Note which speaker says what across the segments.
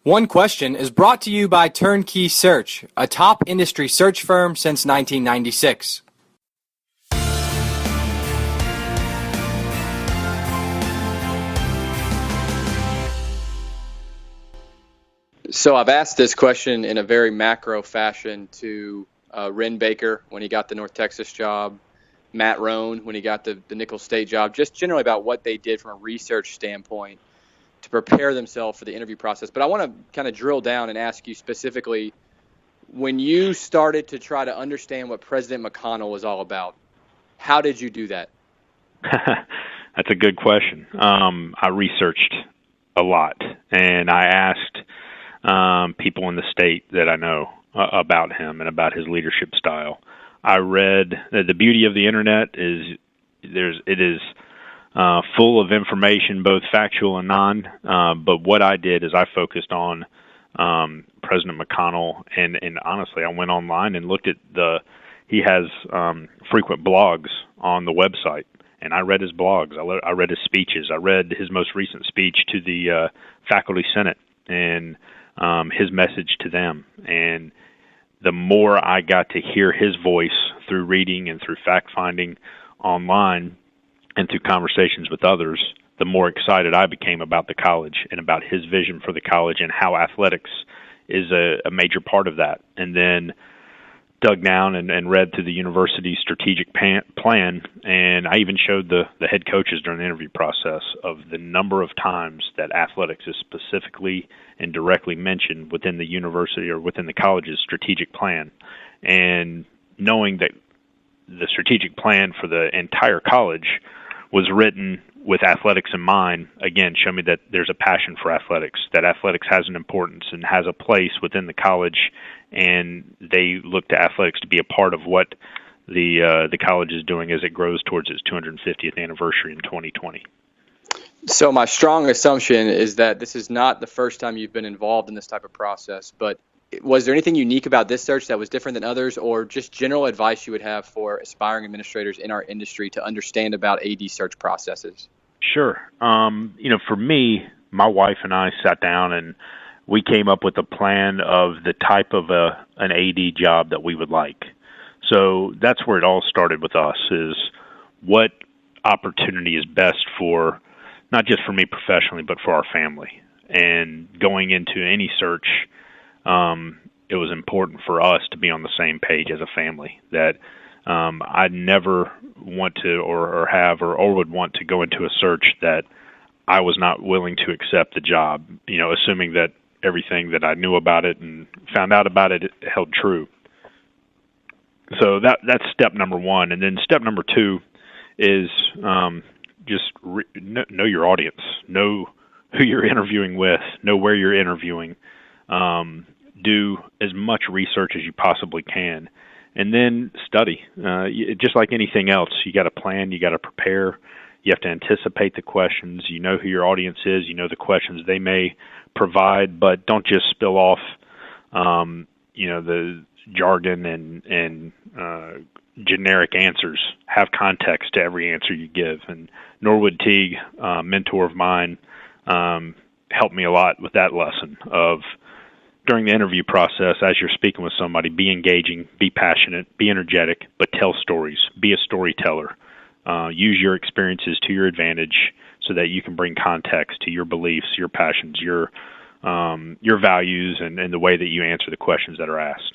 Speaker 1: One Question is brought to you by Turnkey Search, a top industry search firm since 1996.
Speaker 2: So I've asked this question in a very macro fashion to Ren Baker when he got the North Texas job, Matt Rohn when he got the Nicholls State job, just generally about what they did from a research standpoint to prepare themselves for the interview process. But I want to kind of drill down and ask you specifically, when you started to try to understand what President McConnell was all about, how did you do that?
Speaker 3: That's a good question. I researched a lot, and I asked people in the state that I know about him and about his leadership style. I read the beauty of the internet is it is full of information, both factual and non. But what I did is I focused on President McConnell, and honestly, I went online and looked at he has frequent blogs on the website, and I read his blogs. I read his speeches. I read his most recent speech to the faculty senate and his message to them. And the more I got to hear his voice through reading and through fact-finding online and through conversations with others, the more excited I became about the college and about his vision for the college and how athletics is a major part of that. And then dug down and read through the university's strategic plan, and I even showed the head coaches during the interview process of the number of times that athletics is specifically and directly mentioned within the university or within the college's strategic plan. And knowing that the strategic plan for the entire college was written with athletics in mind, again, showed me that there's a passion for athletics, that athletics has an importance and has a place within the college, and they look to athletics to be a part of what the college is doing as it grows towards its 250th anniversary in 2020.
Speaker 2: So my strong assumption is that this is not the first time you've been involved in this type of process, but was there anything unique about this search that was different than others, or just general advice you would have for aspiring administrators in our industry to understand about AD search processes?
Speaker 3: Sure. For me, my wife and I sat down and we came up with a plan of the type of an AD job that we would like. So that's where it all started with us, is what opportunity is best for, not just for me professionally, but for our family. And going into any search, it was important for us to be on the same page as a family, that I'd never want to or would want to go into a search that I was not willing to accept the job, assuming that everything that I knew about it and found out about it held true. So that's step number one. And then step number two is just know your audience, know who you're interviewing with, know where you're interviewing, do as much research as you possibly can, and then study. Just like anything else, you got to plan, you got to prepare, you have to anticipate the questions, you know who your audience is, you know the questions they may provide, but don't just spill off, the jargon and generic answers. Have context to every answer you give. And Norwood Teague, mentor of mine, helped me a lot with that lesson of, during the interview process, as you're speaking with somebody, be engaging, be passionate, be energetic, but tell stories. Be a storyteller. Use your experiences to your advantage so that you can bring context to your beliefs, your passions, your values, and the way that you answer the questions that are asked.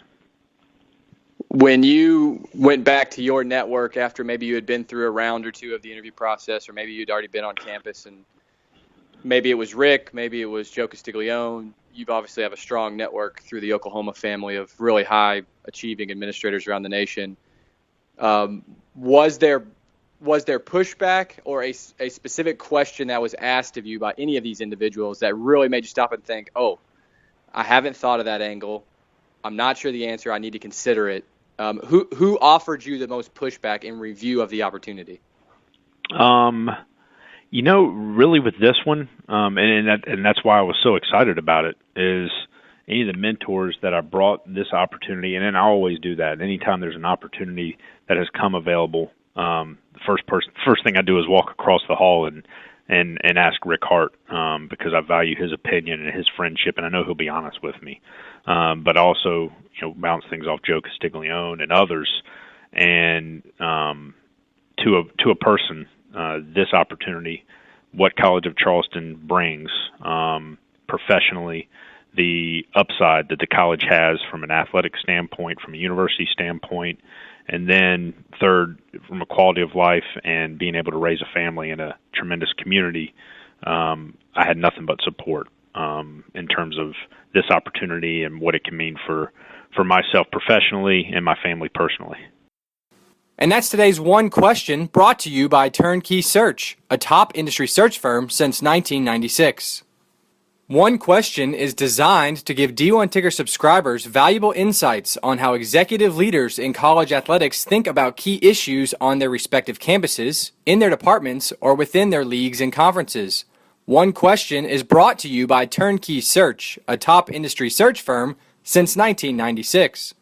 Speaker 2: When you went back to your network after maybe you had been through a round or two of the interview process, or maybe you'd already been on campus, and maybe it was Rick, maybe it was Joe Castiglione, you obviously have a strong network through the Oklahoma family of really high achieving administrators around the nation. Was there pushback or a specific question that was asked of you by any of these individuals that really made you stop and think, oh, I haven't thought of that angle, I'm not sure the answer, I need to consider it? Who offered you the most pushback in review of the opportunity?
Speaker 3: Really with this one, and that's why I was so excited about it, is any of the mentors that I brought this opportunity, and I always do that. Anytime there's an opportunity that has come available, the first thing I do is walk across the hall and and ask Rick Hart, because I value his opinion and his friendship, and I know he'll be honest with me. But also, bounce things off Joe Castiglione and others, and to a person, this opportunity, what College of Charleston brings professionally, the upside that the college has from an athletic standpoint, from a university standpoint, and then third, from a quality of life and being able to raise a family in a tremendous community. I had nothing but support in terms of this opportunity and what it can mean for myself professionally and my family personally.
Speaker 1: And that's today's One Question, brought to you by Turnkey Search, a top industry search firm since 1996. One Question is designed to give D1 Ticker subscribers valuable insights on how executive leaders in college athletics think about key issues on their respective campuses, in their departments, or within their leagues and conferences. One Question is brought to you by Turnkey Search, a top industry search firm since 1996.